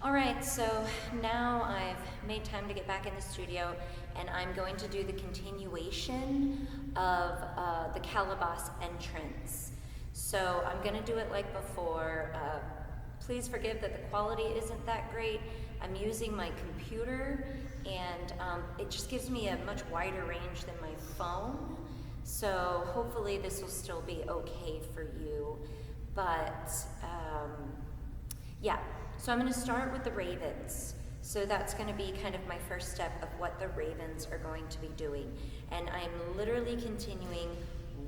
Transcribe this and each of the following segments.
All right, so now I've made time to get back in the studio, and I'm going to do the continuation of the Calaboos entrance. So I'm going to do it like before. Please forgive that the quality isn't that great. I'm using my computer, and it just gives me a much wider range than my phone. So hopefully this will still be okay for you. But yeah, so I'm going to start with the ravens. So that's going to be kind of my first step of what the ravens are going to be doing. And I'm literally continuing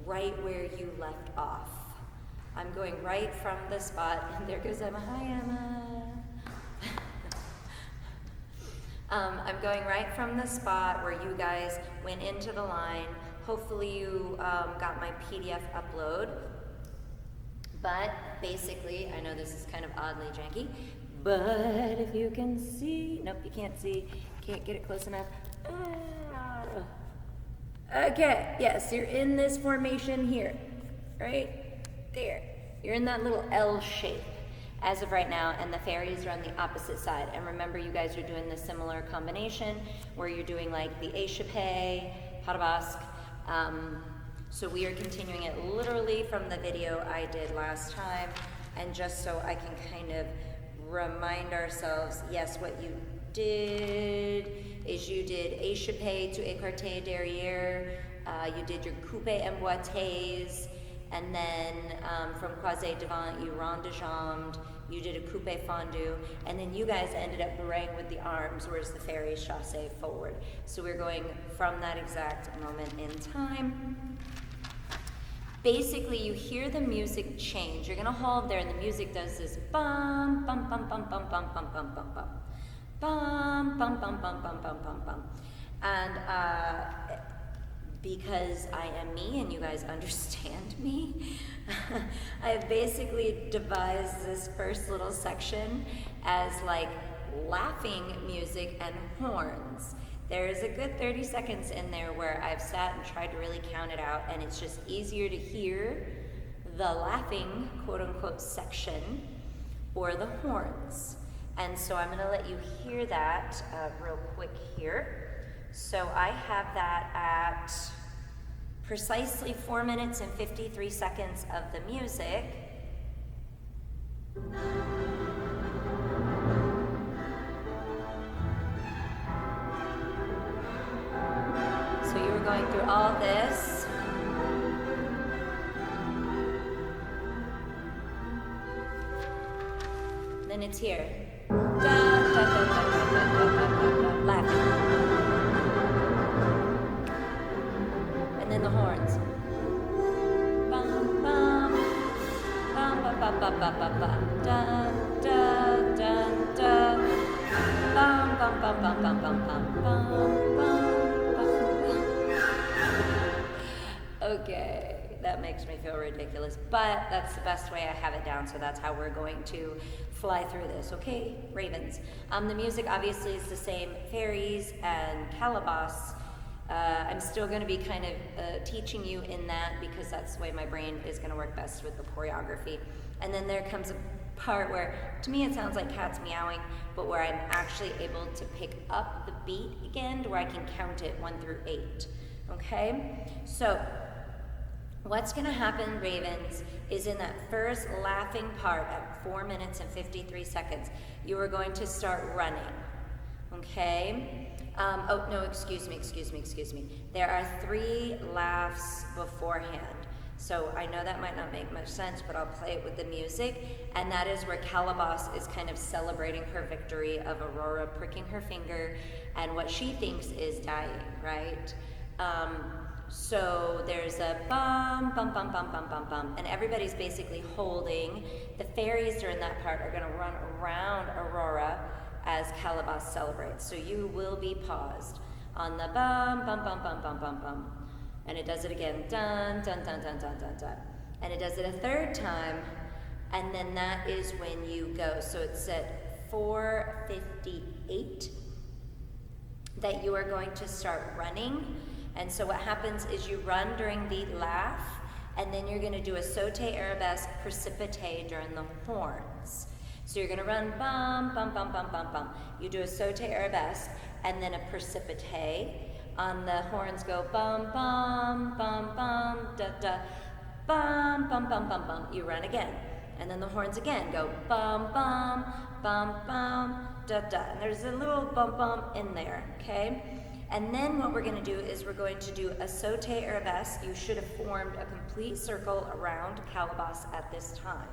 right where you left off. I'm going right from the spot, and there goes Emma. Hi, Emma. I'm going right from the spot where you guys went into the line. Hopefully you got my PDF upload. But basically, I know this is kind of oddly janky, but if you can see, nope, you can't see, can't get it close enough. Okay, yes, you're in this formation here, right there. You're in that little L shape as of right now, and the fairies are on the opposite side. And remember, you guys are doing the similar combination where you're doing like the échappé, parabasque. So we are continuing it literally from the video I did last time, and just so I can kind of remind ourselves, yes, what you did is you did échappé to écarté derrière, you did your coupé emboîtés, and then from croisé devant you rond de jambe, you did a coupé fendu, and then you guys ended up bourraying with the arms, whereas the fairies chassé forward. So we're going from that exact moment in time. Basically, you hear the music change. You're gonna hold there, and the music does this bum, bum, bum, bum, bum, bum, bum, bum, bum, bum, bum, bum, bum, bum, bum, bum, bum, bum. And because I am me and you guys understand me, I've basically devised this first little section as like laughing music and horns. There's a good 30 seconds in there where I've sat and tried to really count it out, and it's just easier to hear the laughing, quote unquote, section or the horns. And so I'm gonna let you hear that real quick here. So I have that at precisely 4 minutes and 53 seconds of the music. So you were going through all this. Then it's here. Da, da, da, da, da, da, da, da, da, laughing. And then the horns. Bum, bum, bum, ba, ba, ba, ba, ba, ba. Dun, dun, dun, dun. Bum, bum, bum, bum, bum, bum, bum, bum, bum. Okay, that makes me feel ridiculous, but that's the best way I have it down, so that's how we're going to fly through this. Okay, ravens. The music obviously is the same, fairies and Calaboos. I'm still going to be kind of teaching you in that because that's the way my brain is going to work best with the choreography. And then there comes a part where, to me, it sounds like cats meowing, but where I'm actually able to pick up the beat again to where I can count it 1 through 8. Okay? So what's going to happen, ravens, is in that first laughing part at 4 minutes and 53 seconds, you are going to start running. Okay? Oh, no, excuse me. There are 3 laughs beforehand. So I know that might not make much sense, but I'll play it with the music. And that is where Calaboos is kind of celebrating her victory of Aurora pricking her finger and what she thinks is dying, right? So there's a bum, bum, bum, bum, bum, bum, bum, and everybody's basically holding. The fairies during that part are gonna run around Aurora as Calaboos celebrates. So you will be paused on the bum, bum, bum, bum, bum, bum, bum. And it does it again, dun, dun, dun, dun, dun, dun, dun. And it does it a third time, and then that is when you go. So it's at 4:58 that you are going to start running. And so what happens is you run during the laugh, and then you're gonna do a sauté arabesque précipité during the horns. So you're gonna run bum, bum, bum, bum, bum, bum. You do a saute arabesque and then a precipite. On the horns go bum, bum, bum, bum, da, da, bum, bum, bum, bum, bum. You run again. And then the horns again go bum, bum, bum, bum, da, da. And there's a little bum, bum in there, okay? And then what we're gonna do is we're going to do a saute arabesque. You should have formed a complete circle around Calaboos at this time.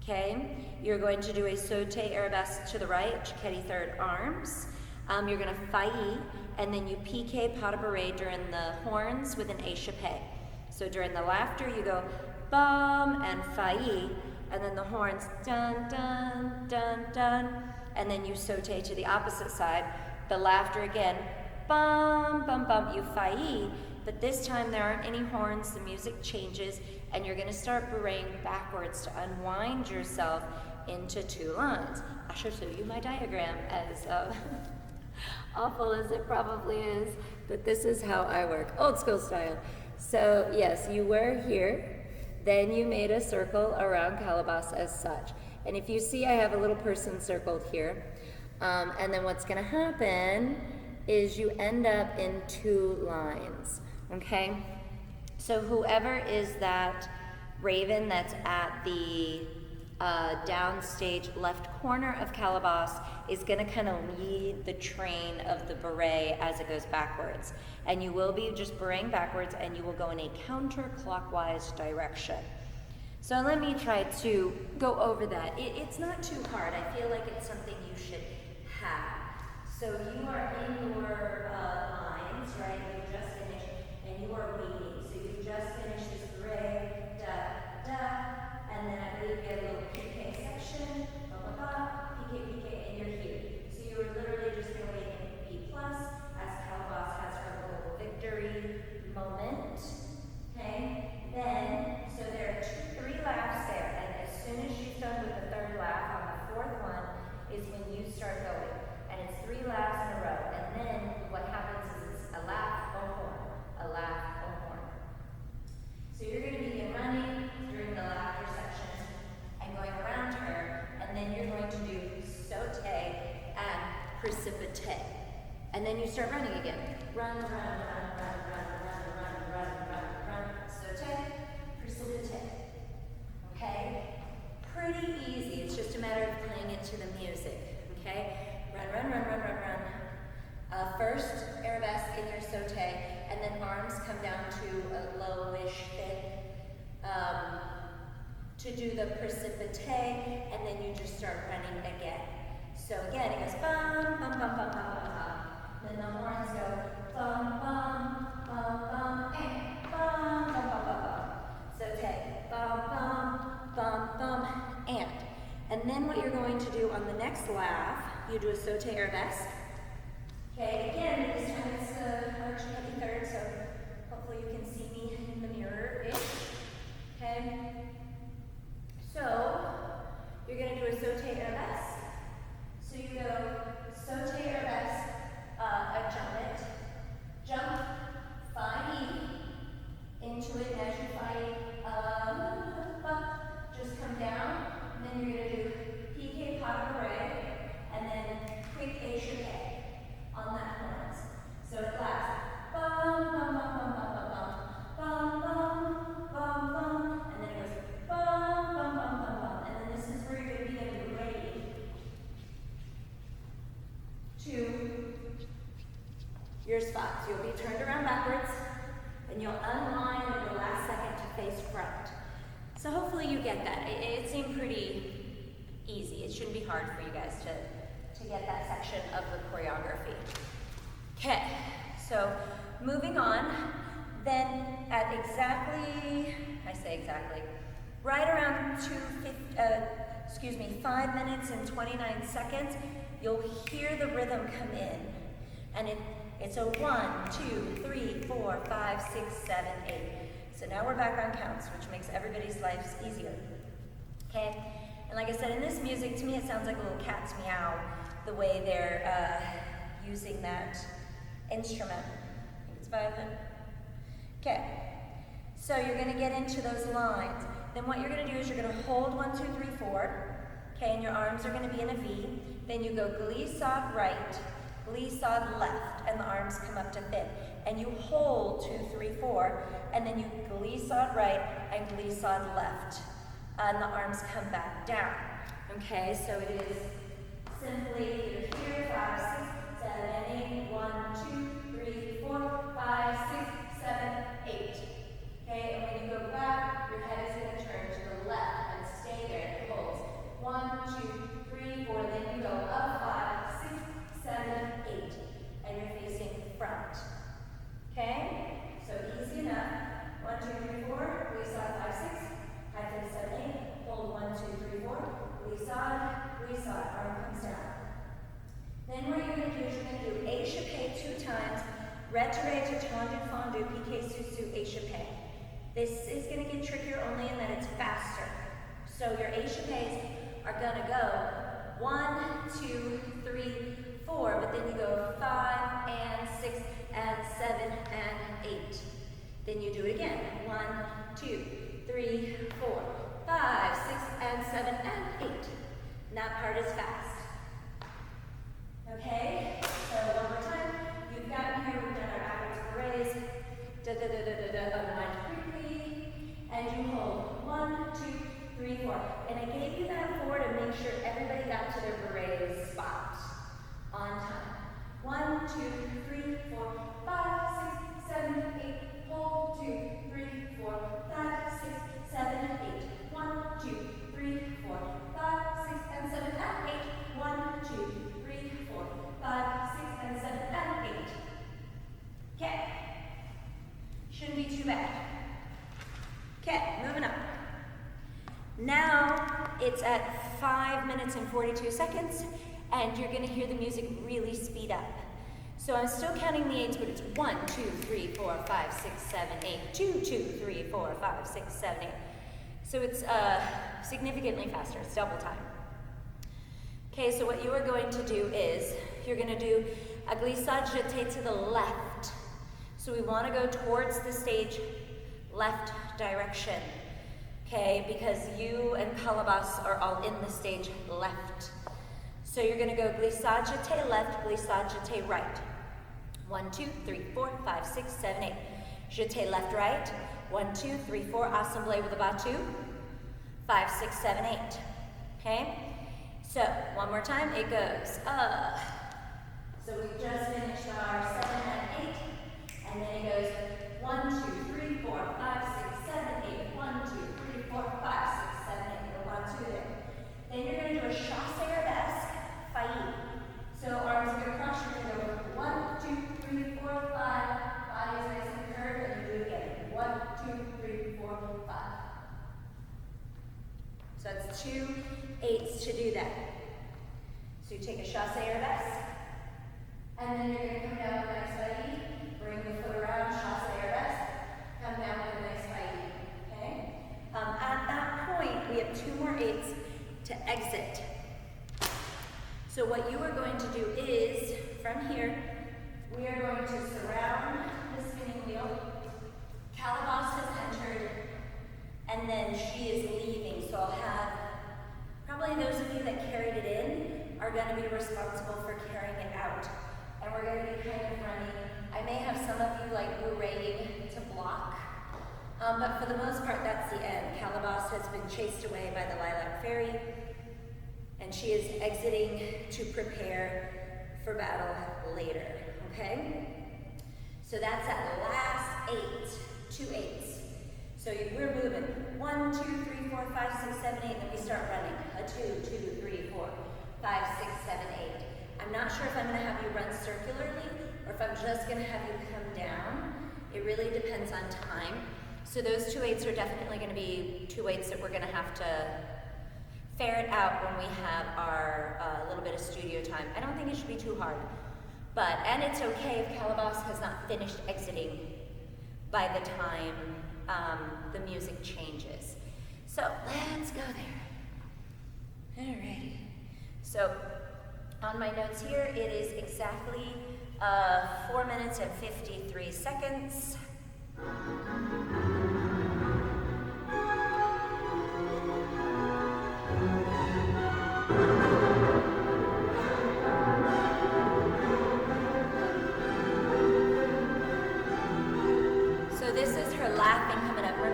Okay, you're going to do a saute arabesque to the right, Chiquetti third arms. You're going to failli, and then you pique pas de bourrée during the horns with an échappé. So during the laughter, you go bum and failli, and then the horns dun, dun, dun, dun, and then you saute to the opposite side. The laughter again, bum, bum, bum, you failli, but this time there aren't any horns, the music changes, and you're gonna start bourréing backwards to unwind yourself into 2 lines. I should show you my diagram, as awful as it probably is, but this is how I work, old school style. So yes, you were here, then you made a circle around Calaboos as such. And if you see, I have a little person circled here. And then what's gonna happen is you end up in 2 lines, okay? So whoever is that raven that's at the downstage left corner of Calaboos is gonna kind of lead the train of the beret as it goes backwards. And you will be just bereting backwards and you will go in a counterclockwise direction. So let me try to go over that. It's not too hard. I feel like it's something you should have. So you are in your lines, right? You just finished and you are waiting. So you just finished this beret, da, da, and then I believe we have a little pique section, blah, blah, blah, pique, and you're here. So you are literally just going in B plus as Calaboos has her little victory moment, okay? Then, so there are 3 laughs there, and as soon as she's done with the 3rd laugh, on the 4th one is when you start going. And it's 3 laughs in a row, and then what happens is it's a laugh, a horn, a laugh, a horn. So you're going to begin running during the laughter section and going around her, and then you're going to do saute and precipite. And then you start running again. Run, run, run, run, run, run, run, run, run, run, saute, precipite. Okay? Pretty easy. It's just a matter of playing it to the music. Okay? Run, run, run, run, run, run. First, arabesque in your saute, and then arms come down to a lowish thick to do the precipite, and then you just start running again. So again, it goes bum, bum, bum, bum, bum, bum, bum. Then the horns go bum, bum, bum, bum, and bum, bum, bum, bum, bum. Saute, bum, bum, bum, bum, and. And then what you're going to do on the next laugh, you do a saute arabesque. Okay, again, this time it's our Chiquetti third, so hopefully you can see me in the mirror-ish. Okay? So, you're going to do a saute arabesque. So you go saute arabesque, jump, failli, into it, and as you failli, just come down, and then you're going to do pique pas de bourrée, and then quick échappé on that horns. So it lasts bum, bum, bum, bum, bum, bum, bum, bum, bum, bum, and then it goes bum, bum, bum, bum, bum, and then this is where you're going to be able to ready to your spots. You'll be turned around backwards, and you'll unwind at the last second to face front. So hopefully you get that. It seemed pretty easy. It shouldn't be hard for you guys to get that section of the choreography. Okay, so moving on, then at exactly, right around 5 minutes and 29 seconds, you'll hear the rhythm come in. And it's a 1, 2, 3, 4, 5, 6, 7, 8. So now we're back on counts, which makes everybody's lives easier. Okay? And like I said, in this music, to me it sounds like a little cat's meow, the way they're using that instrument. I think it's violin. Okay. So you're going to get into those lines. Then what you're going to do is you're going to hold 1, 2, 3, 4. Okay, and your arms are going to be in a V. Then you go glissade right, glissade left, and the arms come up to fit. And you hold 2, 3, 4, and then you glissade right and glissade left. And the arms come back down. Okay, so it is simply you're here, 5, 6, 7, 8, 1, 2, 3, 4, 5, 6, 7, 8. Okay, and when you go back, your head is going to turn to the left and stay there. It holds. 1, 2, 3, 4, then you go up 5, 6, 7, 8. And you're facing front. Okay? So easy enough. 1, 2, 3, 4, glissade 5, 6, 5, 6, 7, 8. Hold 1, 2, 3, 4, glissade, glissade, arm comes down. Then what you're going to do is you're going to do échappé 2 times, retiré to tendu fondu, piqué sous échappé. This is going to get trickier only in that it's faster. So your échappés are going to go 1, 2, 3, 4, but then you go 5 and 6 and 7 and 8. Then you do it again. 1, 2, 3, 4, 5, 6 and 7 and 8. And that part is fast. Okay? So one more time. You've gotten here. We've done our backwards berets. Da da da da da da. Unwind quickly. And you hold 1, 2, 3, 4. And I gave you that 4 to make sure everybody got to their beret spot on time. 1, 2, 3, 4, 5, 6, 7, 8. Hold 2, 3, 4, 5, 6, 7, 8. 1, 2, 3, 4, 5, 6, and 7, and 8. 1, 2, 3, 4, 5, 6, and 7, and 8. Okay. Shouldn't be too bad. Okay, moving up. Now it's at 5 minutes and 42 seconds, and you're going to hear the music really speed up. So I'm still counting the 8s, but it's 1, 2, 3, 4, 5, 6, 7, 8. 2, 2, 3, 4, 5, 6, 7, 8. So it's significantly faster. It's double time. Okay, so what you are going to do is you're going to do a glissade jeté to the left. So we want to go towards the stage left direction. Okay, because you and Calaboos are all in the stage left. So you're going to go glissade jeté left, glissade jeté right. 1, 2, 3, 4, 5, 6, 7, 8. Jeté left, right. 1, 2, 3, 4. Assemblé with a battu. 5, 6, 7, 8. Okay? So, one more time. It goes So we just finished our 7 and 8. And then it goes 1, 2, 3, 4, 5, 6, 7, 8. 1, 2, 3, 4, 5, 6, 7, 8. We're 1, 2 there. Then you're going to do a chassé arabesque, failli. So arms are going to cross. You're going to go 1, 2, 3, 4, 5. Body is nice and curved, and you do it again. 1, 2, 3, 4, 5. So that's 2 8s to do that. So you take a chassé arabesque, and then you're going to come down with a nice failli. Bring the foot around, chassé arabesque. Come down with a nice failli. Okay? At that point, we have 2 more 8s to exit. So what you are going to do is, from here, we are going to surround the spinning wheel. Calaboos has entered, and then she is leaving. So I'll have, probably those of you that carried it in are going to be responsible for carrying it out. And we're going to be kind of running. I may have some of you like berating to block. But for the most part, that's the end. Calaboos has been chased away by the Lilac Fairy, and she is exiting to prepare for battle later, okay? So that's at the last 8, 2 8s. So we're moving. 1, 2, 3, 4, 5, 6, 7, 8, then we start running. A 2, 2, 3, 4, 5, 6, 7, 8. I'm not sure if I'm gonna have you run circularly or if I'm just gonna have you come down. It really depends on time. So those 2 8s are definitely gonna be 2 8s that we're gonna have to ferret out when we have our little bit of studio time. I don't think it should be too hard. And it's okay if Calaboos has not finished exiting by the time the music changes. So let's go there. Alrighty. So on my notes here, it is exactly 4 minutes and 53 seconds.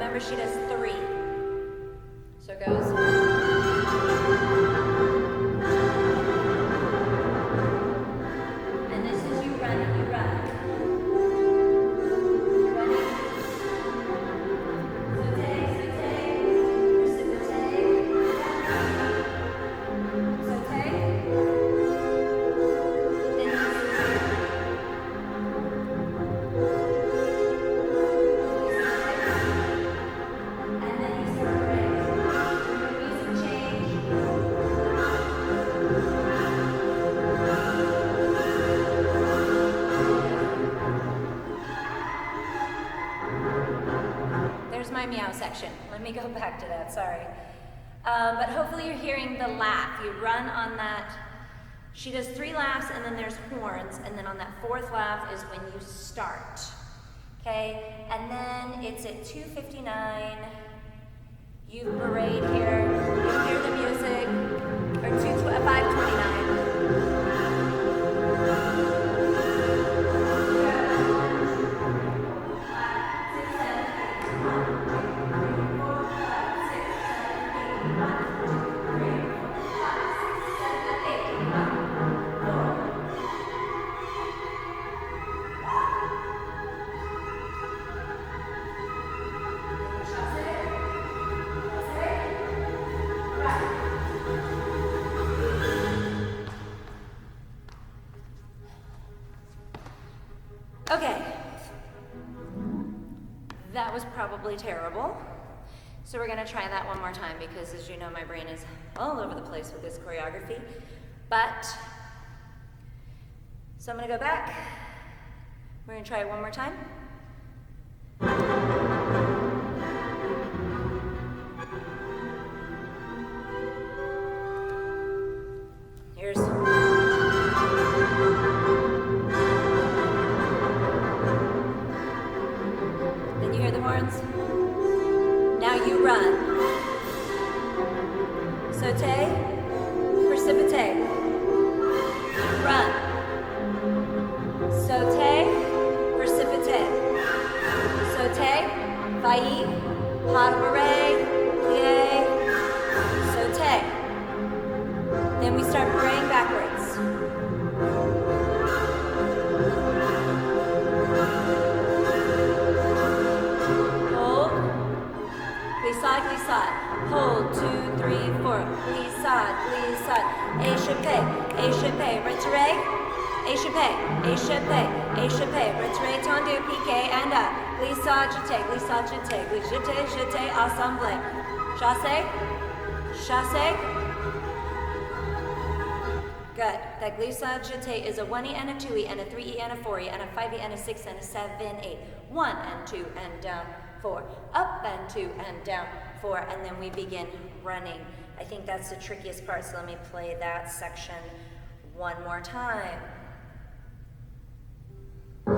remember she does 3. So it goes. And this is you running, you run. Running. Saute, precipitate, saute. Then you there's my meow section. Let me go back to that, sorry. But hopefully you're hearing the laugh. You run on that. She does 3 laughs and then there's horns, and then on that 4th laugh is when you start. Okay, and then it's at 2:59. You parade here. You hear the music, or 5:29. Okay, that was probably terrible. So we're gonna try that one more time because, as you know, my brain is all over the place with this choreography. So I'm gonna go back. We're gonna try it one more time. Here's. You hear the horns? Now you run. Saute, precipitate. Run. Saute, precipitate. Saute, failli, pas de bourrée, plie, saute. Then we start braying backwards. Glissade, glissade. Hold, 2, 3, 4. Glissade, glissade. Échappé, échappé. Retiré. Échappé, échappé, échappé. Retiré, tendu, piqué, and up. Glissade, jeté, glissade, jeté. Jeté, jeté, assemblé. Chassé, chassé. Good. That glissade, jeté is a 1E and a 2E and a 3E and a 4E and a 5E and a 6 and a 7, 8. 1 and 2 and down. 4, up and 2 and down, 4, and then we begin running. I think that's the trickiest part, so let me play that section one more time. The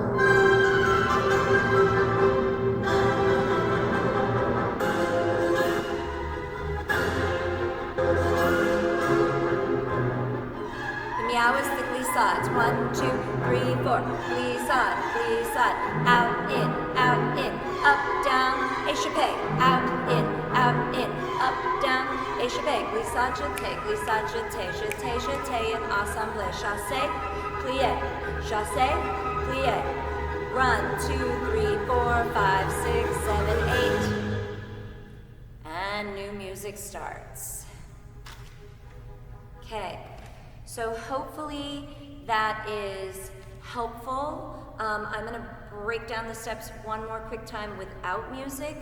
meow is the glissades. 1, 2, 3, 4. Glissade, glissade, out, in, up, down, échappé, out, in, up, down, échappé, glissade, jeté, jeté, jeté, and assemblé, chassé, plié, run, 2, 3, 4, 5, 6, 7, 8, and new music starts. Okay, so hopefully that is helpful. I'm going to break down the steps one more quick time without music,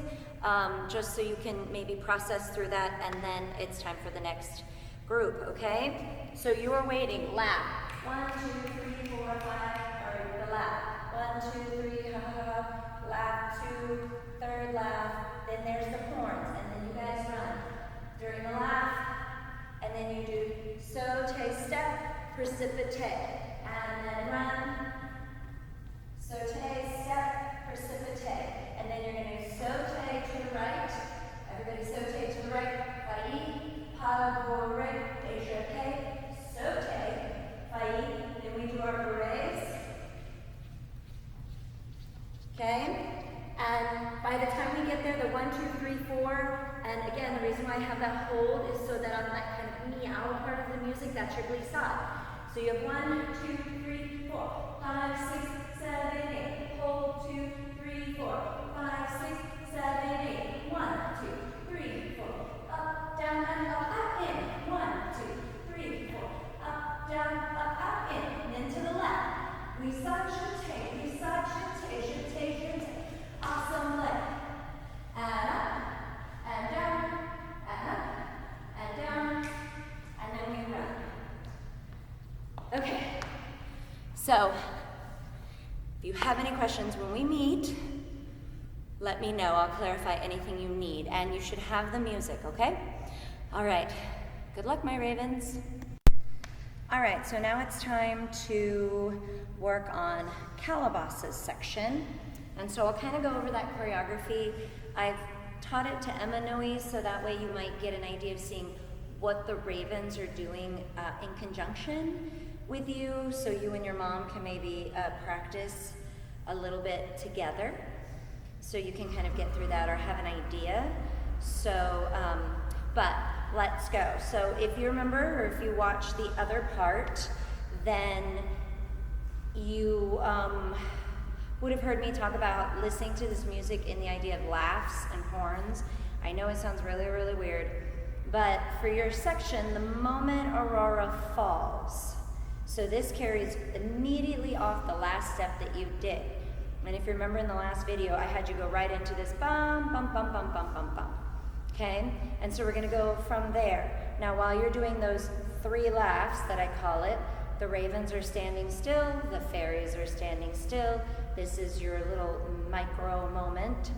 just so you can maybe process through that, and then it's time for the next group, okay? So you are waiting, lap. 1, 2, 3, 4, 5, or the lap. 1, 2, 3, ha, ha, ha, lap, 2, third lap, then there's the horns, and then you guys run during the lap, and then you do saute, step, precipitate, and then run. Saute, step, precipitate. And then you're going to saute to the right. Everybody saute to the right. Failli, pas de bourrée, échappé, saute, failli. Then we do our bourrées. Okay? And by the time we get there, the 1, 2, And again, the reason why I have that hold is so that on that kind of meow part of the music, that's your glissade. So you have 1, 2, 3, 4, 5, 6, 7, 8. Hold 2, 3, 4, 5, 6, 7, 8. 1, 2, 3, 4. Up, down, and up, in. 1, 2, 3, 4. Up, down, up, in. And then to the left. Glissade, jeté, glissade, jeté, jeté, jeté. Awesome leg. And up, and down, and up, and down, and then we run. Okay, so if you have any questions when we meet, let me know. I'll clarify anything you need, and you should have the music, okay? All right, good luck, my ravens. All right, so now it's time to work on Calaboos' section. And so I'll kind of go over that choreography. I've taught it to Emma Noe, so that way you might get an idea of seeing what the ravens are doing in conjunction with you, so you and your mom can maybe practice a little bit together, so you can kind of get through that or have an idea. So, but let's go. So if you remember, or if you watch the other part, then you would have heard me talk about listening to this music in the idea of laughs and horns. I know it sounds really, really weird, but for your section, the moment Aurora falls, so this carries immediately off the last step that you did. And if you remember in the last video, I had you go right into this bum, bum, bum, bum, bum, bum, bum. Okay? And so we're gonna go from there. Now, while you're doing those 3 laughs that I call it, the ravens are standing still, the fairies are standing still. This is your little micro moment.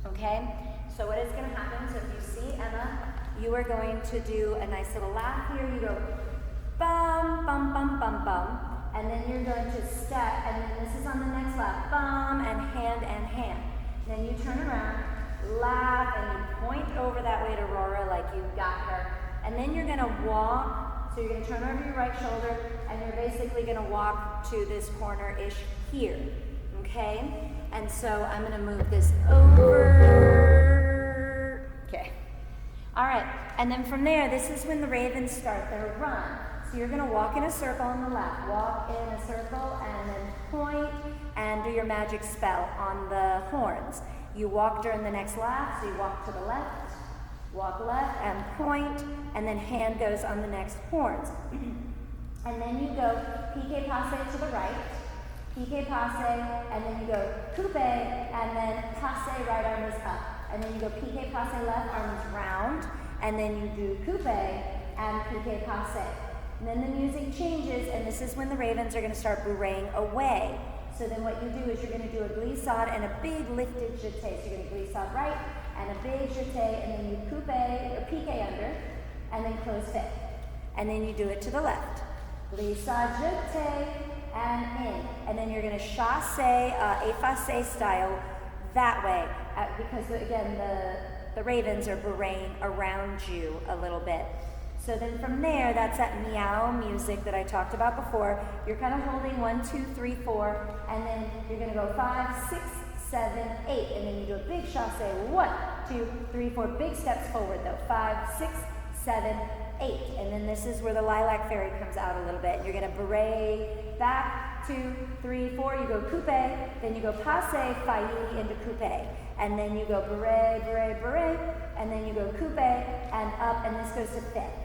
Okay? So what is gonna happen, so if you see Emma, you are going to do a nice little laugh here. You go bum, bum, bum, bum, bum. And then you're going to step, and then this is on the next laugh, bum, and hand, and hand. Then you turn around, laugh, and you point over that way to Aurora like you got her. And then you're gonna walk, so you're gonna turn over your right shoulder, and you're basically gonna walk to this corner-ish here, okay? And so I'm gonna move this over, okay. All right, and then from there, this is when the ravens start their run. So you're gonna walk in a circle on the left, walk in a circle, and then point, and do your magic spell on the horns. You walk during the next laugh, so you walk to the left, walk left, and point, and then hand goes on the next horns. And then you go pique passe to the right, pique passe, and then you go coupe, and then passe, right arm is up. And then you go pique passe, left arm is round, and then you do coupe and pique passe. And then the music changes, and this is when the ravens are going to start bourreeing away. So then what you do is you're going to do a glissade and a big lifted jeté. So you're going to glissade right and a big jeté, and then you coupe or pique under, and then close fit. And then you do it to the left. Glissade, jeté, and in. And then you're going to chasse, efface style that way, because again, the ravens are bourreeing around you a little bit. So then from there, that's that meow music that I talked about before. You're kind of holding 1, 2, 3, 4, and then you're gonna go 5, 6, 7, 8, and then you do a big chasse. 1, 2, 3, 4, big steps forward though. 5, 6, 7, 8, and then this is where the lilac fairy comes out a little bit. You're gonna beret back, 2, 3, 4. You go coupe, then you go passe, failli into coupe, and then you go beret, beret, beret, and then you go coupe and up, and this goes to fifth.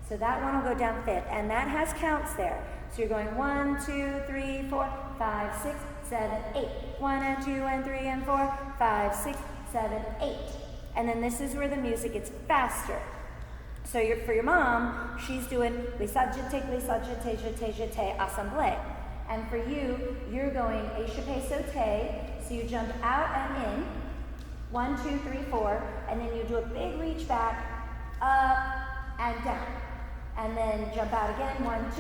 So that one will go down fifth, and that has counts there. So you're going 1, 2, 3, 4, 5, 6, 7, 8. 1 and 2 and 3 and 4, 5, 6, 7, 8. And then this is where the music gets faster. So for your mom, she's doing glissade, jeté, jeté, assemblée. And for you, you're going échappé, sauté. So you jump out and in. 1, 2, 3, 4, and then you do a big reach back, up and down. And then jump out again, 1,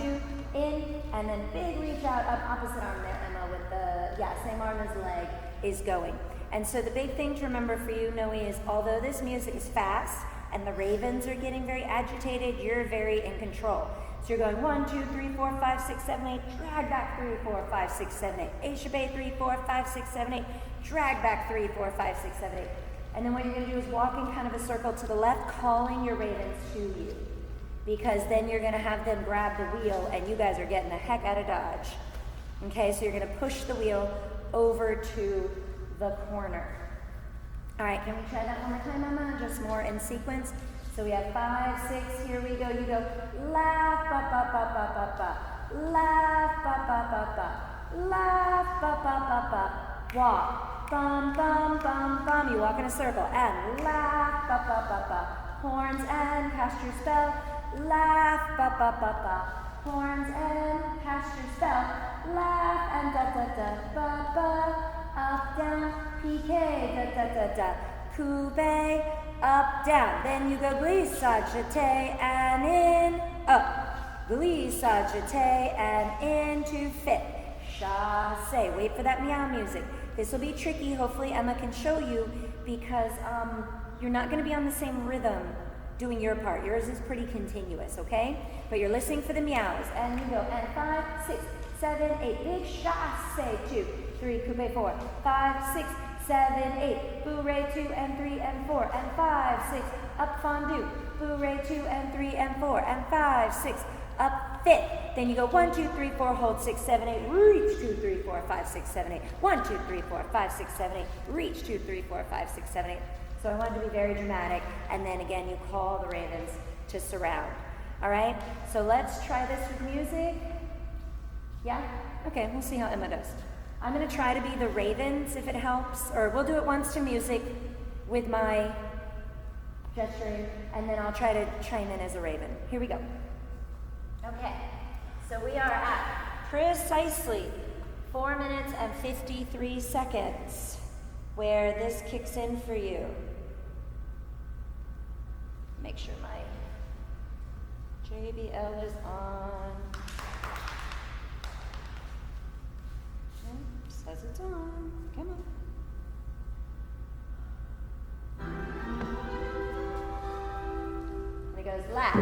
2, in, and then big reach out, up, opposite arm there, Emma, with the, same arm as leg is going. And so the big thing to remember for you, Noe, is although this music is fast and the ravens are getting very agitated, you're very in control. So you're going 1, 2, 3, 4, 5, 6, 7, 8, drag back 3, 4, 5, 6, 7, 8. Échappé 3, 4, 5, 6, 7, 8. Drag back 3, 4, 5, 6, 7, 8. And then what you're going to do is walk in kind of a circle to the left, calling your ravens to you. Because then you're going to have them grab the wheel and you guys are getting the heck out of Dodge. Okay, so you're going to push the wheel over to the corner. All right, can we try that one more time, Emma? Just more in sequence. So we have 5, 6, here we go. You go, laugh, ba, ba, ba, ba, ba, ba. Laugh, ba, ba, ba, ba. Laugh, ba, ba, ba, ba. Walk, bum, bum, bum, bum. You walk in a circle and laugh, ba, ba, ba, ba. Horns and cast your spell. Laugh, ba, ba, ba, ba. Horns and cast your spell. Laugh and da, da, da, ba, ba. Up, down, PK, da, da, da, da. Coupé, up, down. Then you go glisse, jeté, and in, up. Glisse, jeté, and into fit. Chasse. Wait for that meow music. This will be tricky. Hopefully Emma can show you because you're not going to be on the same rhythm doing your part. Yours is pretty continuous, okay? But you're listening for the meows. And you go, and 5, 6, 7, 8. Big chasse, 2, 3, coupe, 4, 5, 6, 7, 8. Bourrée, 2 and 3 and 4. And 5, 6. Up fondue. Bourrée, 2 and 3 and 4. And 5, 6. Up fit. Then you go 1, 2, 3, 4, hold 6, 7, 8. Reach 2, 3, 4, 5, 6, 7, 8. 1, 2, 3, 4, 5, 6, 7, 8. Reach 2, 3, 4, 5, 6, 7, 8. So I wanted to be very dramatic. And then again, you call the ravens to surround. All right? So let's try this with music. Yeah? Okay, we'll see how Emma does. I'm going to try to be the ravens if it helps. Or we'll do it once to music with my gesturing. And then I'll try to chime in as a raven. Here we go. Okay, so we are at precisely 4 minutes and 53 seconds where this kicks in for you. Make sure my JBL is on. Says it's on. Come on. And it goes laugh.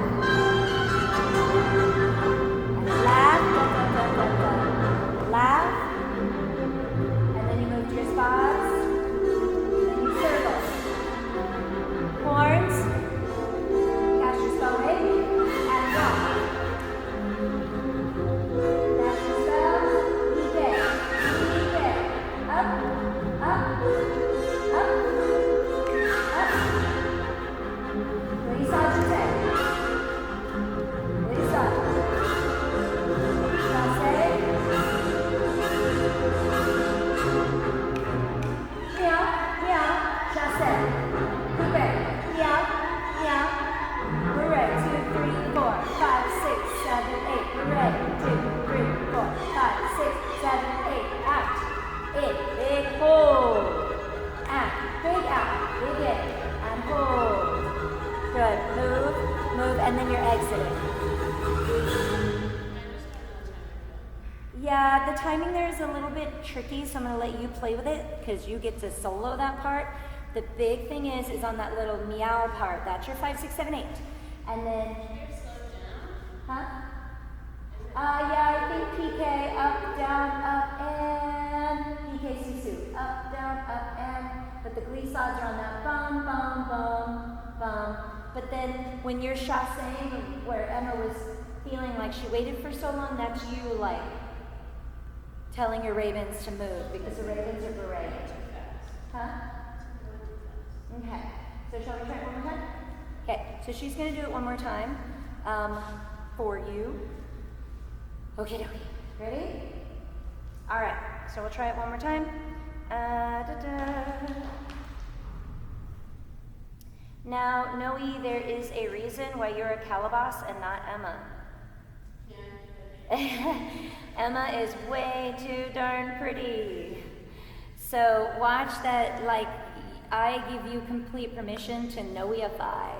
And laugh, da, da, da, da, da. Laugh. And then you move to your spots. Then you circle. Horns. Cast your spell away. And rock. Cast your spell. Keep it. Keep it. Up. Up. Up. Up. Release out your head. Release out. And then you're exiting. Yeah, the timing there is a little bit tricky, so I'm going to let you play with it because you get to solo that part. The big thing is on that little meow part. That's your 5, 6, 7, 8. And then... Huh? Yeah, I think PK, up, down, up, and PK Susu. Up, down, up, and... But the glissades are on that bum, bum, bum, bum. But then when you're chasseing, where Emma was feeling like she waited for so long, that's you like telling your ravens to move because the ravens are berated. Huh? Okay. So shall we try it one more time? Okay. So she's going to do it one more time for you. Okay, dokie. Ready? All right. So we'll try it one more time. Now, Noe, there is a reason why you're a Calaboos and not Emma. Yeah. Emma is way too darn pretty. So watch that, like, I give you complete permission to Noeify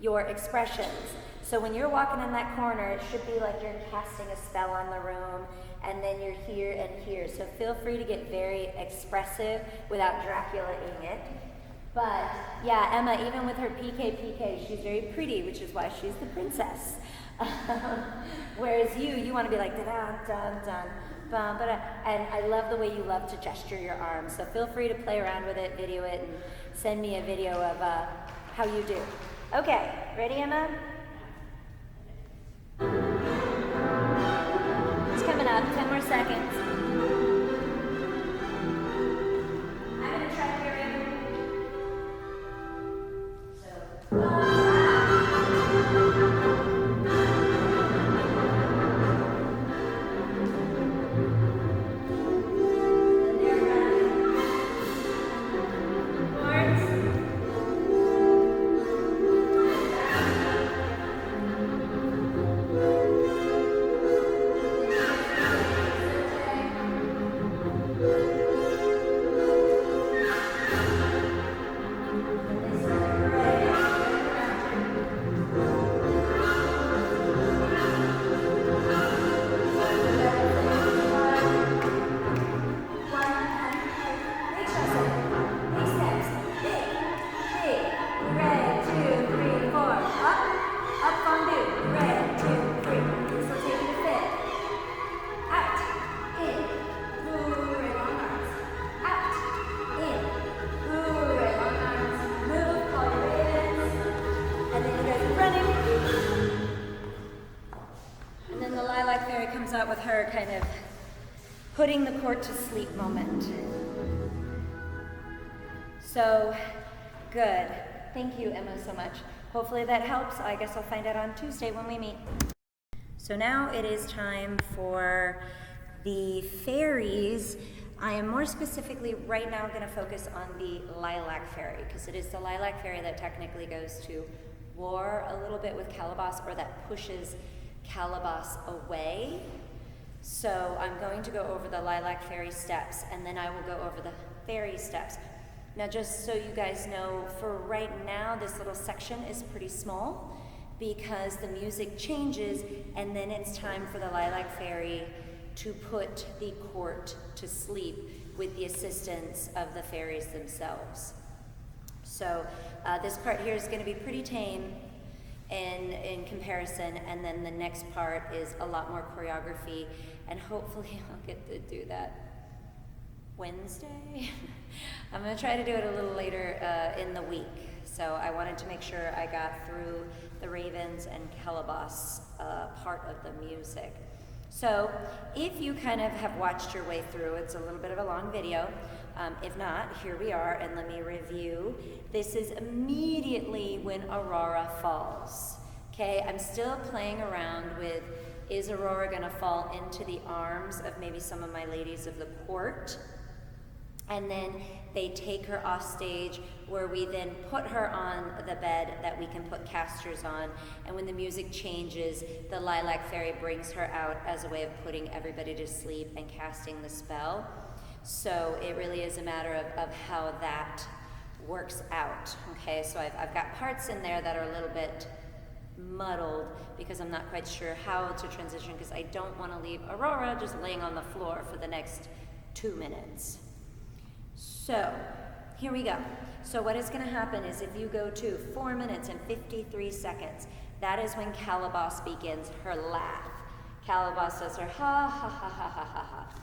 your expressions. So when you're walking in that corner, it should be like you're casting a spell on the room, and then you're here and here. So feel free to get very expressive without Dracula-ing it. But yeah, Emma, even with her PK, she's very pretty, which is why she's the princess. Whereas you want to be like, da-da, dun, dun, And I love the way you love to gesture your arms. So feel free to play around with it, video it, and send me a video of how you do. Okay, ready, Emma? It's coming up, 10 more seconds. I'm gonna try to hear you. So, out with her kind of putting the court to sleep moment. So good. Thank you, Emma, so much. Hopefully that helps. I guess I'll find out on Tuesday when we meet. So now it is time for the fairies. I am more specifically right now going to focus on the Lilac fairy, because it is the Lilac fairy that technically goes to war a little bit with Calaboos, or that pushes Calaboos away. So I'm going to go over the Lilac fairy steps, and then I will go over the fairy steps. Now, just so you guys know, for right now, this little section is pretty small because the music changes, and then it's time for the Lilac fairy to put the court to sleep with the assistance of the fairies themselves. So this part here is going to be pretty tame in comparison, and then the next part is a lot more choreography, and hopefully I'll get to do that Wednesday. I'm going to try to do it a little later in the week. So I wanted to make sure I got through the Ravens and Calaboos part of the music. So if you kind of have watched your way through, it's a little bit of a long video. If not, here we are, and let me review. This is immediately when Aurora falls. Okay, I'm still playing around with, is Aurora gonna fall into the arms of maybe some of my ladies of the court? And then they take her off stage, where we then put her on the bed that we can put casters on. And when the music changes, the Lilac fairy brings her out as a way of putting everybody to sleep and casting the spell. So it really is a matter of how that works out. Okay, so I've got parts in there that are a little bit muddled because I'm not quite sure how to transition, because I don't want to leave Aurora just laying on the floor for the next 2 minutes. So here we go. So what is going to happen is, if you go to 4 minutes and 53 seconds, that is when Calaboos begins her laugh. Calaboos does her ha ha ha ha ha ha ha.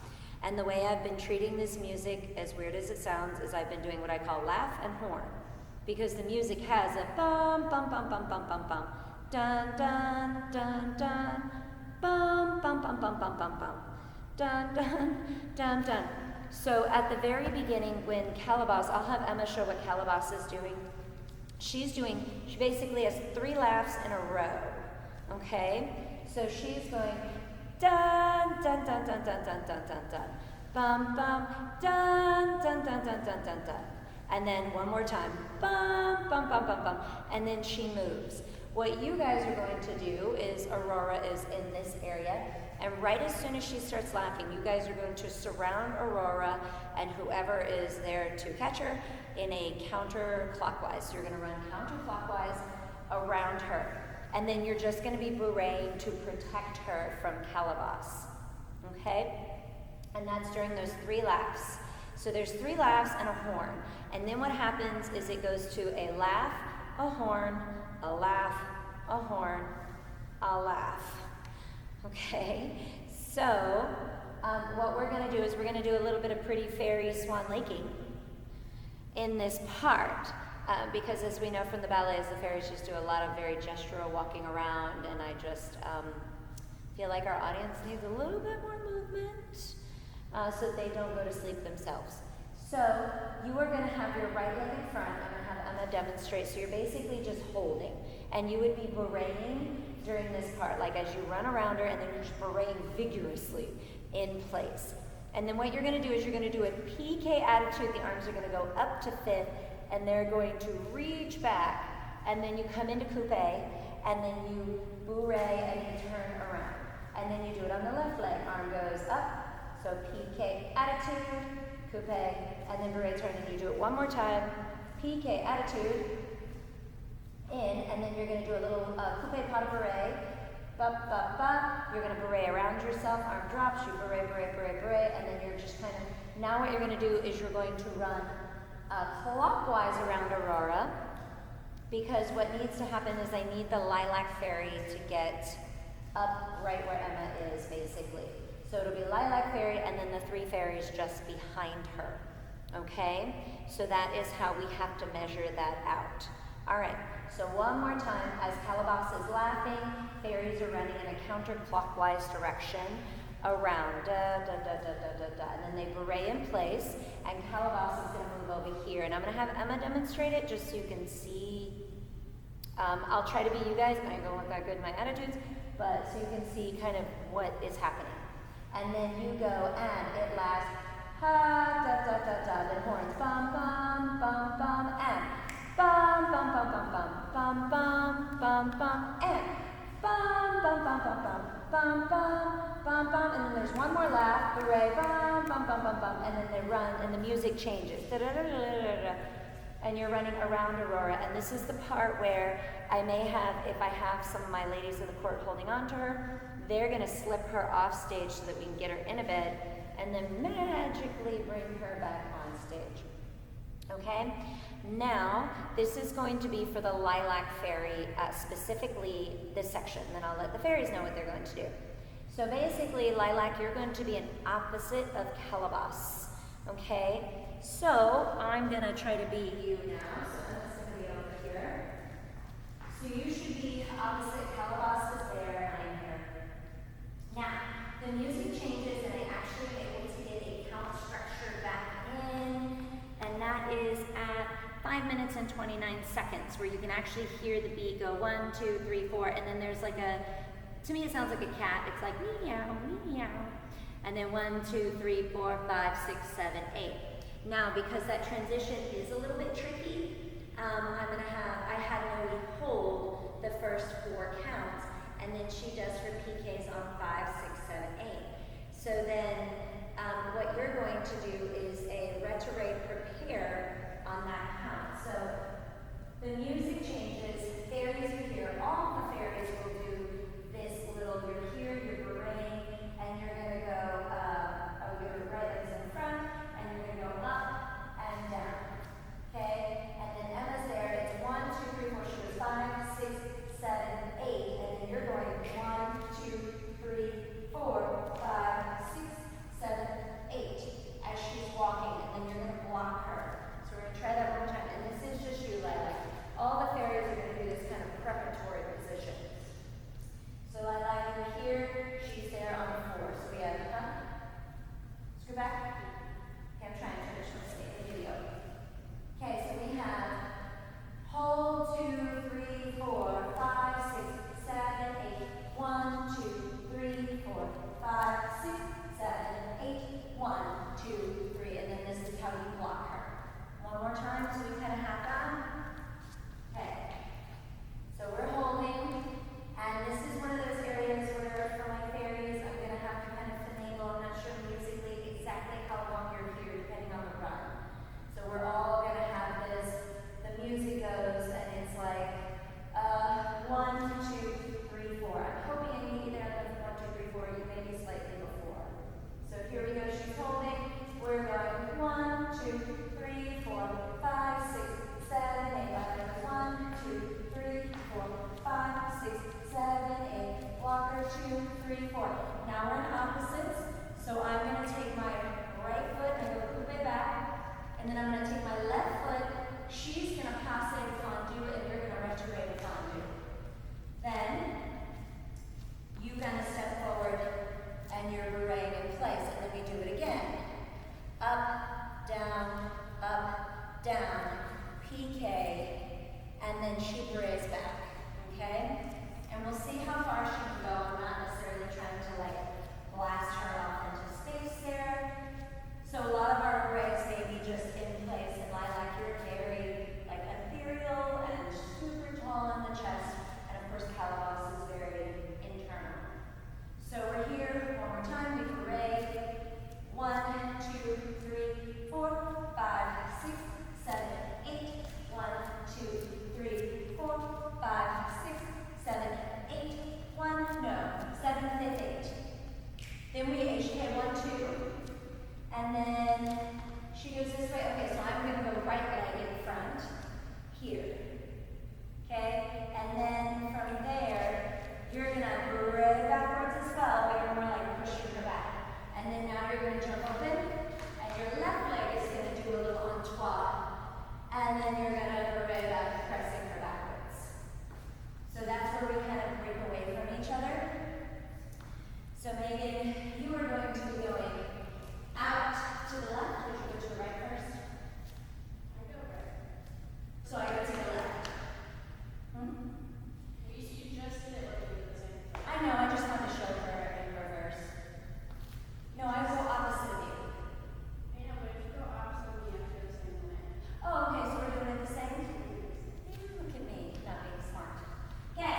And the way I've been treating this music, as weird as it sounds, is I've been doing what I call laugh and horn, because the music has a bum bum bum bum bum bum bum, dun dun dun dun, bum bum bum bum bum bum bum, dun dun dun dun. So at the very beginning, when Calaboos, I'll have Emma show what Calaboos is doing. She basically has 3 laughs in a row, okay? So she's going dun dun dun dun dun dun dun dun dun, bum bum, dun dun dun dun dun dun dun. And then one more time, bum bum bum bum bum, and then she moves. What you guys are going to do is, Aurora is in this area, and right as soon as she starts laughing, you guys are going to surround Aurora and whoever is there to catch her in a counterclockwise. So you're going to run counterclockwise around her. And then you're just going to be bourréing to protect her from Calaboos. Okay? And that's during those 3 laughs. So there's 3 laughs and a horn. And then what happens is it goes to a laugh, a horn, a laugh, a horn, a laugh. Okay, so what we're going to do is we're going to do a little bit of pretty fairy swan laking in this part. Because as we know from the ballets, the fairies just do a lot of very gestural walking around, and I just feel like our audience needs a little bit more movement so that they don't go to sleep themselves. So you are going to have your right leg in front. I'm going to have Emma demonstrate. So you're basically just holding, and you would be bereting during this part, like as you run around her, and then you're just bereting vigorously in place. And then what you're going to do is you're going to do a PK attitude. The arms are going to go up to fifth, and they're going to reach back, and then you come into coupe, and then you bourrée, and you turn around. And then you do it on the left leg. Arm goes up, so PK attitude, coupe, and then bourrée turn, and you do it one more time. PK attitude, in, and then you're going to do a little coupe pas de bourrée. Bop, bop, bop. You're going to bourrée around yourself, arm drops, you bourrée, bourrée, bourrée, bourrée, and then you're just kind of, now what you're going to do is you're going to run clockwise around Aurora, because what needs to happen is I need the Lilac Fairy to get up right where Emma is, basically. So it'll be Lilac Fairy and then the three fairies just behind her, okay? So that is how we have to measure that out. All right, so one more time, as Calaboos is laughing, fairies are running in a counterclockwise direction around, da, da, da, da, da, da, da, and then they bourrée in place, and Calaboos is going to move over here, and I'm going to have Emma demonstrate it just so you can see. I'll try to be you guys, I don't look that good in my attitudes, but so you can see kind of what is happening. And then you go, and it lasts, ha, da, da, da, da, then horns, bum, bum, bum, bum, and bum, bum, bum, bum, bum, bum, bum, bum, bum, and bum, bum, bum, bum, bum, bum, bum, bum, bum, and then there's one more laugh, bourrée, bum, bum, bum, bum, bum, and then they run, and the music changes, da, da, da, da, da, da, and you're running around Aurora, and this is the part where I may have, if I have some of my ladies in the court holding on to her, they're going to slip her off stage so that we can get her in a bed, and then magically bring her back on stage. Okay? Now, this is going to be for the Lilac Fairy, specifically this section. Then I'll let the fairies know what they're going to do. So basically, Lilac, you're going to be an opposite of Calaboos. Okay? So I'm going to try to be you now. So I'm just going to be over here. So you should be opposite. Calaboos is there, and I'm here. Now, the music changes, and I actually am able to get a count structure back in, and that is at 5 minutes and 29 seconds, where you can actually hear the beat go 1, 2, 3, 4, and then there's like a, to me it sounds like a cat, it's like meow, meow, and then 1, 2, 3, 4, 5, 6, 7, 8. Now, because that transition is a little bit tricky, I had Noe hold the first 4 counts, and then she does her PKs on 5, 6, 7, 8. So then what you're going to do is a retirade prepare on that count. So the music changes, fairies are here, all the fairies will do this little, you're here, you're bourréing, and you're going to go, your right leg's in front, and you're going to go up and down. Okay? And then Emma's there, it's 1, 2, 3, 4, she goes 5, 6, 7, 8, and then you're going 1, 2, 3, 4, 5, 6, 7, 8 as she's walking, and then you're going to block her. So we're going to try that one more time, and this is just you, Lilac. All the fairies are going to do this kind of preparatory position. So Lilac, you're here, she's there on the floor. So we have, screw back. Okay, I'm trying to traditionally stay in the video. Okay, so we have hold 2, 3, 4, 5, 6, 7, 8. 1, 2, 3, 4, 5, 6, 7, 8. 1, 2, 3, and then this is how you block her. One more time, so we kind of have that. Okay. So we're holding, and this is one of those areas where for my fairies, I'm going to have to kind of finagle. I'm not sure musically exactly how long you're here, depending on the run. So we're all going to have this. The music goes, and it's like 1, 2, 3, 4. I'm hoping I meet you there with 1, 2, 3, 4. You may be slightly before. So here we go. She's holding. We're going 1, 2, 3, 4, 5, 6, 7, 8. 1, 2, 3, 4, 5, 6, 7, 8. Walker 2, 3, 4. Now we're in opposites. So I'm going to take my right foot and go the way back, and then I'm going to take my left foot. She's going to pass it fondue, and you're going to retrograde fondue. Then you kind of step forward, and you're bereting in place, and then we do it again. Up, down, PK, and then she berets back, okay? And we'll see how far she can go. I'm not necessarily trying to like blast her off into space there. So a lot of our berets may be just in place, and Lilac, you're very like ethereal and super tall on the chest, and of course Calaboos is very internal. So we're here, one more time, we beret. 1, 2, 3, 4, 5, 6, 7, 8. 1, 2, 3, 4, 5, 6, 7, 8. 1, no, 7, 8. Then we HK 1, 2. And then she goes this way. Okay, so I'm going to go right leg in front here. Okay? And then from there, you're going to beret backwards as well, but you're more like pushing her back. And then now you're going to jump open, and your left leg is going to do a little entois. And then you're going to beret back, pressing her backwards. So that's where we kind of break away from each other. So Megan, you are going to be going out to the left. Would you go to the right first? I go right. So I go to the left. You just did it like you did the same thing. I know, I just want to show her in reverse. No, I go opposite of you. I know, but if you go opposite of me, I have to go the same way. Oh, okay, so we're doing it the same? Look at me, not being smart. Okay,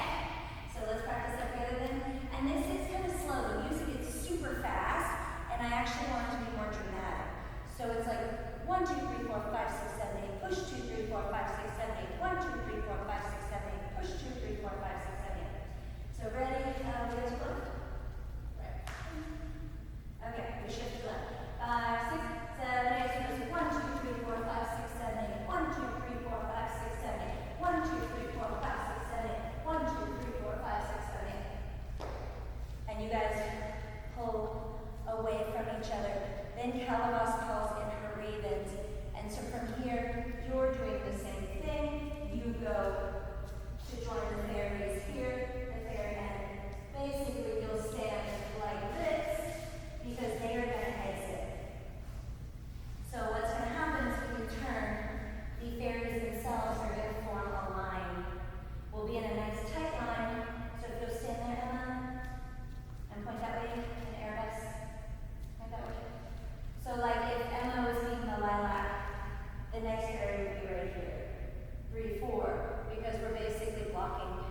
so let's practice that together then. And this is kind of slow. The music is super fast, and I actually want it to be more dramatic. So it's like 1, 2, 3, 4, 5, 6, 7, 8, push 2, 3, 4, 5, 6, 7, 8. 1, 2, 3, 4, 5, 6, 7, 8, push 2, 3, 4, 5, 6, 7, 8. So ready? We go to left. Right. Okay, we shift to left. 5, 6, 7, 8. So it's 1, 2, 3, 4, 5, 6, 7, 8. 1, 2, 3, 4, 5, 6, 7, 8. 1, 2, 3, 4, 5, 6, 7, 8. 1, 2, 3, 4, 5, 6, 7, 8. And you guys pull away from each other. Then Calaboos calls in her ravens. And so from here, you're doing the same thing. You go to join the fairies here, the fairy end. Basically, you'll stand like this because they are going to exit. So what's going to happen is when you turn, the fairies themselves are going to form a line. We'll be in a nice tight line. So if you'll stand there, Emma, and point that way, and Erebus, point that way. So like if Emma was being the Lilac, the next fairy would be right here. 3, 4, because we're basically blocking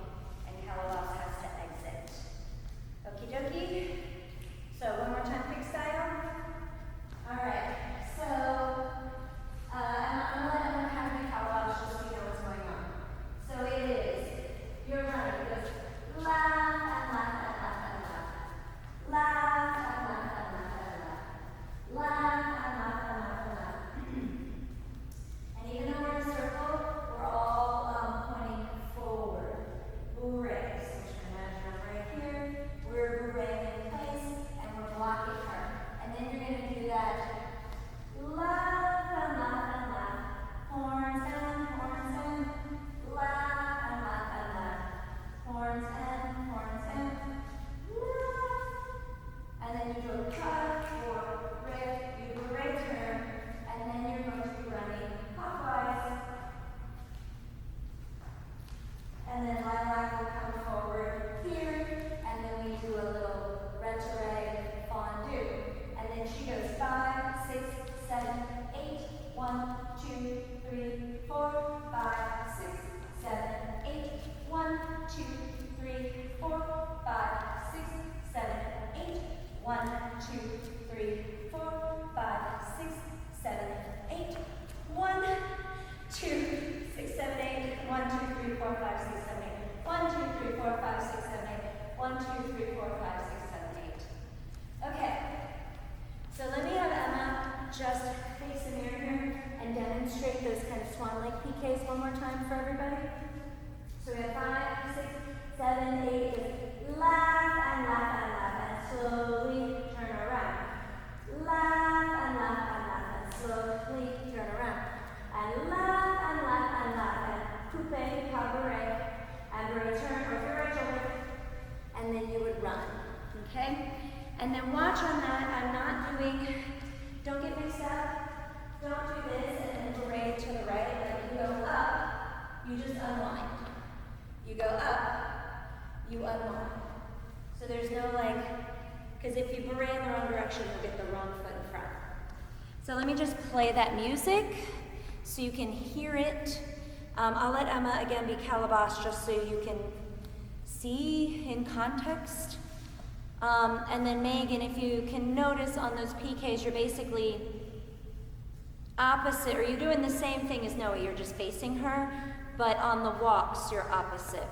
run, okay? And then watch on that, I'm not doing, don't get mixed up, don't do this and then parade to the right, like you go up, you just unwind. You go up, you unwind. So there's no like, because if you parade in the wrong direction, you'll get the wrong foot in front. So let me just play that music so you can hear it. I'll let Emma again be Calaboos just so you can see in context. And then Megan, if you can notice on those PKs, you're basically opposite, or you're doing the same thing as Noah, you're just facing her, but on the walks, you're opposite.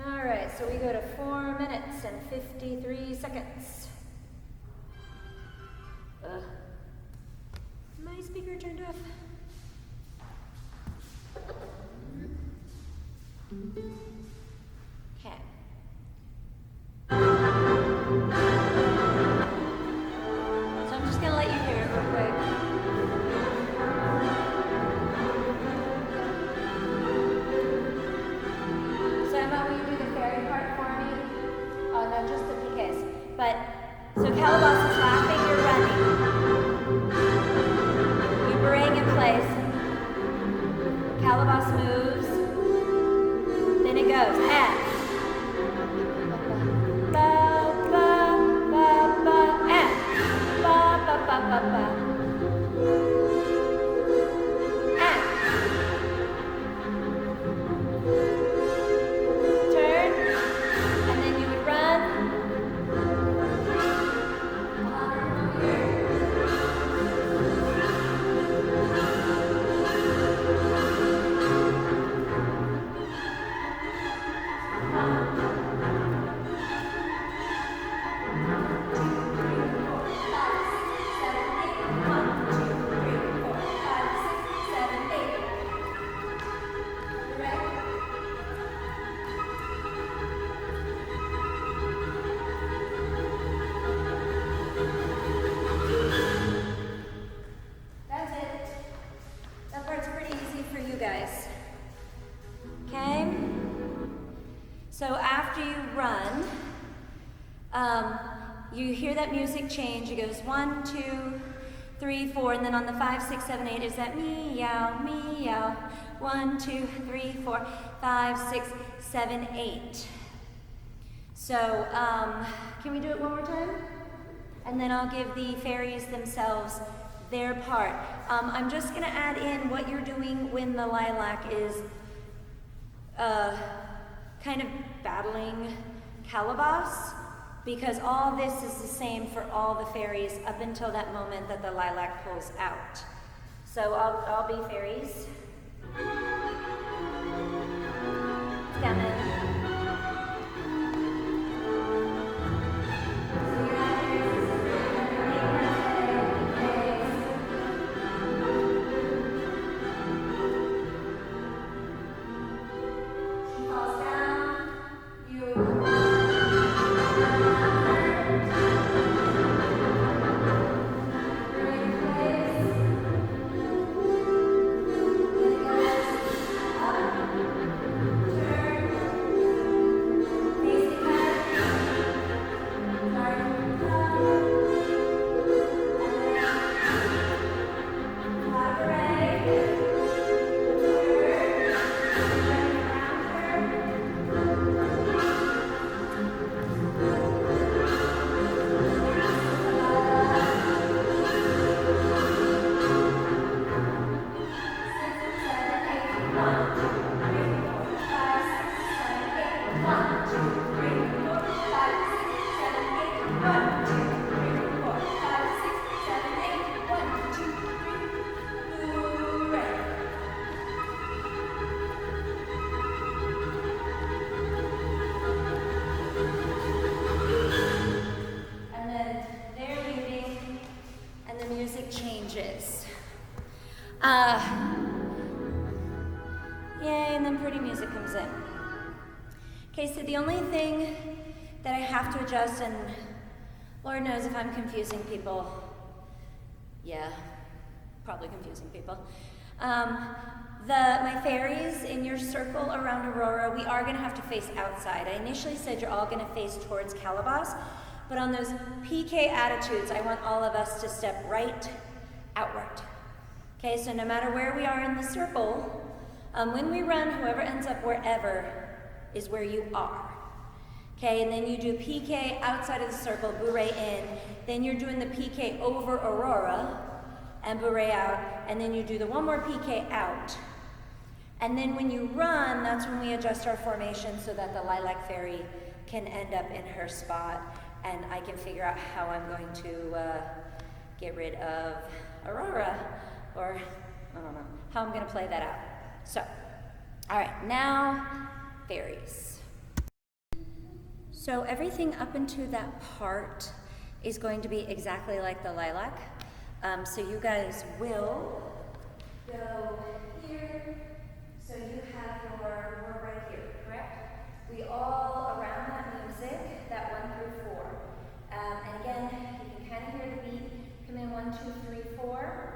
All right, so we go to 4 minutes and 53 seconds. My speaker turned off. Okay. So I'm just gonna let you hear it real quick. So Emma, will you do the fairy part for me? Oh no, just the PKs. But so Calaboos is laughing, you're running. You bring in place. Calaboos moves. Then it goes. And. Ba ba ba ba and. Ba ba ba ba ba. So after you run, you hear that music change. It goes 1, 2, 3, 4, and then on the 5, 6, 7, 8 is that meow, meow. 1, 2, 3, 4, 5, 6, 7, 8. So can we do it one more time? And then I'll give the fairies themselves their part. I'm just going to add in what you're doing when the lilac is kind of battling Calaboos, because all this is the same for all the fairies up until that moment that the lilac pulls out. So I'll be fairies. Coming. Yay, and then pretty music comes in. Okay, so the only thing that I have to adjust, and Lord knows if I'm confusing people, yeah, probably confusing people. My fairies in your circle around Aurora, we are going to have to face outside. I initially said you're all going to face towards Calaboos, but on those PK attitudes, I want all of us to step right outward. Okay, so no matter where we are in the circle, when we run, whoever ends up wherever is where you are. Okay, and then you do PK outside of the circle, beret in, then you're doing the PK over Aurora, and beret out, and then you do the one more PK out. And then when you run, that's when we adjust our formation so that the Lilac Fairy can end up in her spot, and I can figure out how I'm going to get rid of Aurora, or I don't know, how I'm gonna play that out. So, all right, now, fairies. So everything up into that part is going to be exactly like the lilac. So you guys will go here. So you have we're right here, correct? We all around that music, that 1 through 4. And again, you can kind of hear the beat. Come in 1, 2, 3, 4.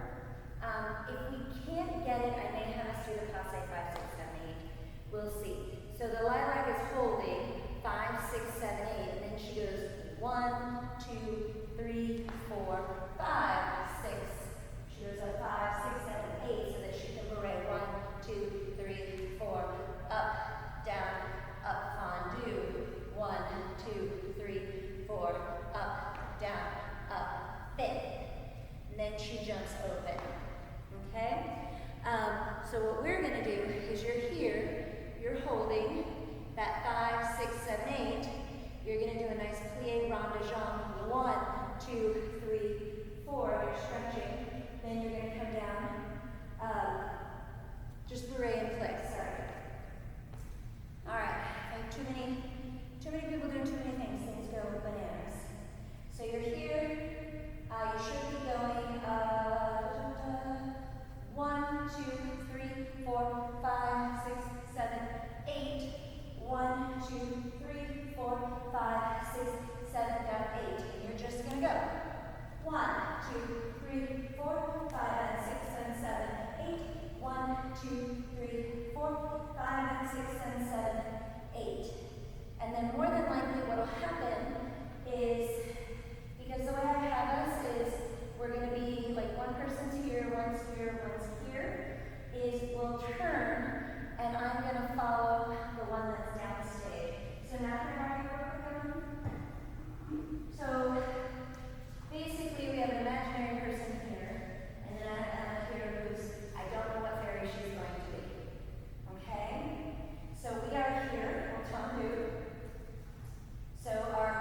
If we can't get it, I may have us do the passe 5, 6, 7, 8. We'll see. So the lilac is holding 5, 6, 7, 8, and then she goes 1, 2, 3, 4, 5, 6. She goes up 5, 6, 7, 8, so that she can beret 1, 2, 3, 4, up, down, up, fondue. 1, 2, 3, 4, up, down, up, fit. And then she jumps open. Okay? So what we're going to do is you're here, you're holding that 5, 6, 7, 8. You're going to do a nice plie rond de jambe. 1, 2, 3, 4. You're stretching. Then you're going to come down. Just beret in place. Sorry. All right. Too many people doing too many things. Things go bananas. So you're here. You should be going 1, 2, 3, 4, 5, 6, 7, 8. 1, 2, 3, 4, 5, 6, 7, down 8. And you're just going to go 1, 2, 3, 4, 5, 6, 7, 7, 8. 1, 2, 3, 4, 5, 6, 7, 7, 8. And then more than likely what will happen is, because the way I have us is we're going to be like one person's here, one's here, is we'll turn and I'm going to follow the one that's downstage. So now can I work with them? So basically we have an imaginary person here, and then Emma here who's, I don't know what fairy she's going to be. Okay? So we are here, we'll tell them who. So our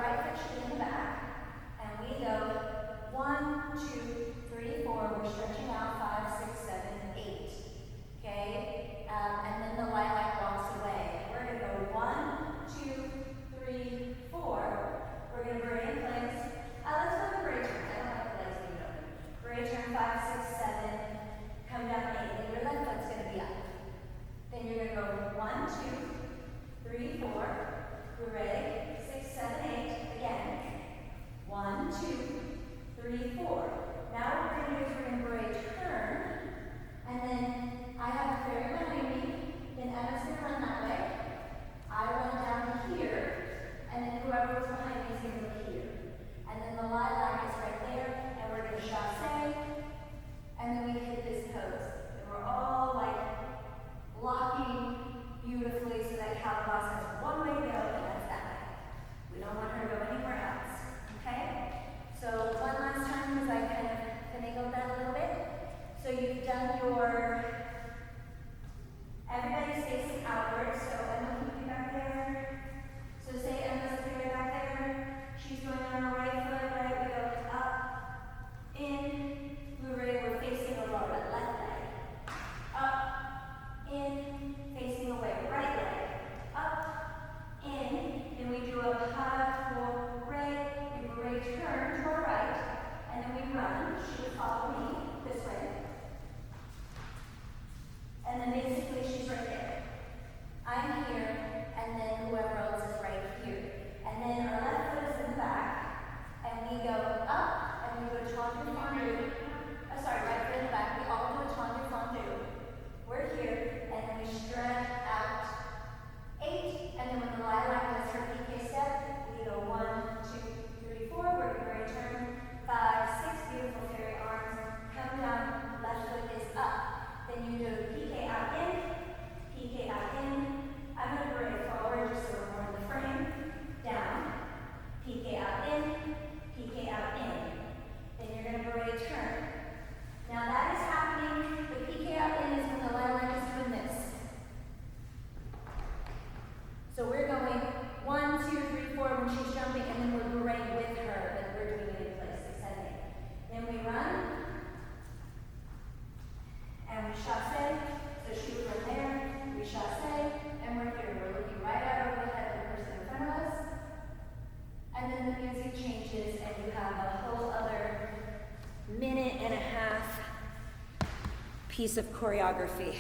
right foot should be in the back, and we go 1, 2, 3, 4, we're stretching out 5, 6, 7, 8. Okay? And then the lilac walks away. We're going to go 1, 2, 3, 4. We're going to beret in place. Let's go to beret turn. I don't like the legs being open. Beret turn 5, 6, 7. Come down 8. Then your left foot's going to be up. Then you're going to go 1, 2, 3, 4. Beret 6, 7, 8. Again. 1, 2, 3, 4. Now what we're going to do is we're going to beret turn. And then I have a fairy behind me, then Emma's going to run that way. I run down here, and then whoever was behind me is going to go here. And then the lilac is right there, and we're going to chasse, and then we hit this pose. And we're all like locking beautifully so that Calaboos has one way to go, and that's that way. We don't want her to go anywhere else. Okay? So one last time as I kind of finagled that a little bit. So you've done your, everybody's facing outward, so Emma, can you be back there? So say Emma's clear back there, piece of choreography.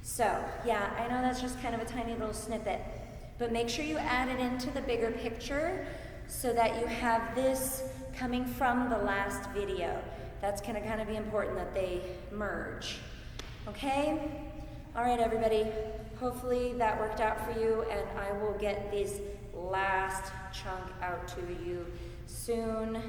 So yeah, I know that's just kind of a tiny little snippet, but make sure you add it into the bigger picture so that you have this coming from the last video. That's gonna kind of be important that they merge, okay? All right, everybody, hopefully that worked out for you, and I will get this last chunk out to you soon.